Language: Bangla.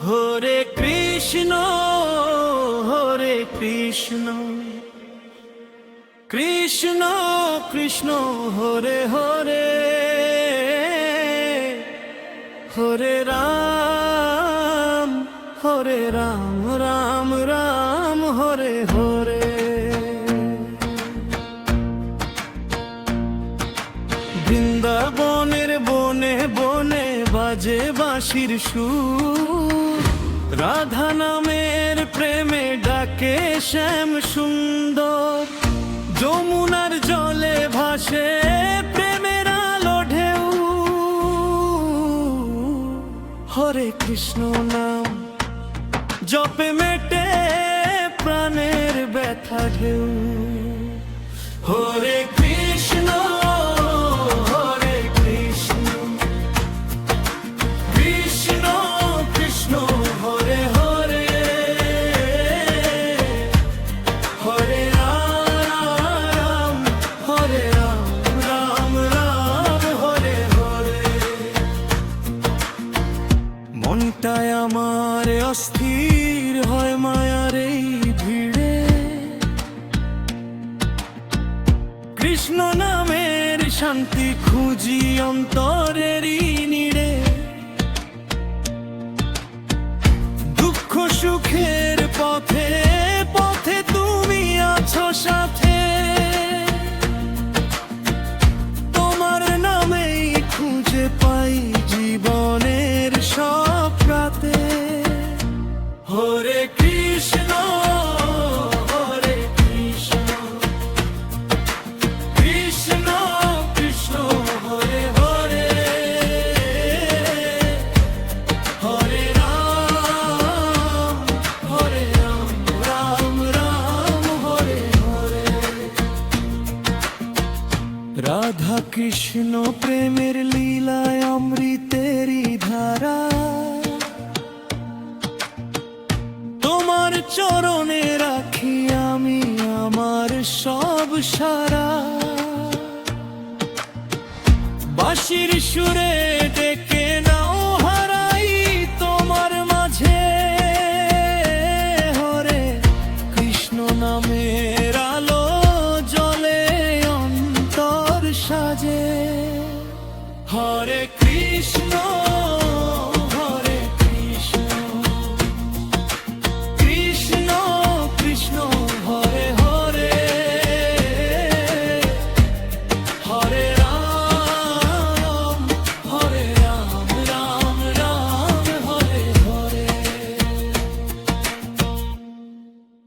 হরে কৃষ্ণ হরে কৃষ্ণ কৃষ্ণ কৃষ্ণ হরে হরে হরে রাম রাম রাম হরে হরে। বৃন্দাবনের বনে বনে বাজে বাঁশির সুর, রাধা নামের প্রেমে ডাকে শ্যাম সুন্দর। যমুনার জলে ভাসে প্রেমের আলো ঢেউ, হরে কৃষ্ণ নাম জপে মেটে প্রাণের ব্যথা ঢেউ। হরে কৃষ্ণ হরে কৃষ্ণ কৃষ্ণ কৃষ্ণ হরে হরে হরে রাম রাম রাম হরে হরে। মনটায় আমার অস্থির হয় মায়ার এই ভিড়ে, কৃষ্ণ নামের শান্তি খুঁজি অন্তরেরই নিড়ে। দুঃখ সুখের পথে পথে তুমি আছো সাথে, তোমার নামেই খুঁজে পাই জীবনের সব রাতে। হরে কৃষ্ণ হরে কৃষ্ণ কৃষ্ণ কৃষ্ণ হরে হরে হরে রাম রাম রাম হরে হরে। রাধা কৃষ্ণ প্রেমের লীলায় অমৃতেরই ধারা, তোমার চরণে রাখি আমি আমার সব সারা। বাঁশির সুরে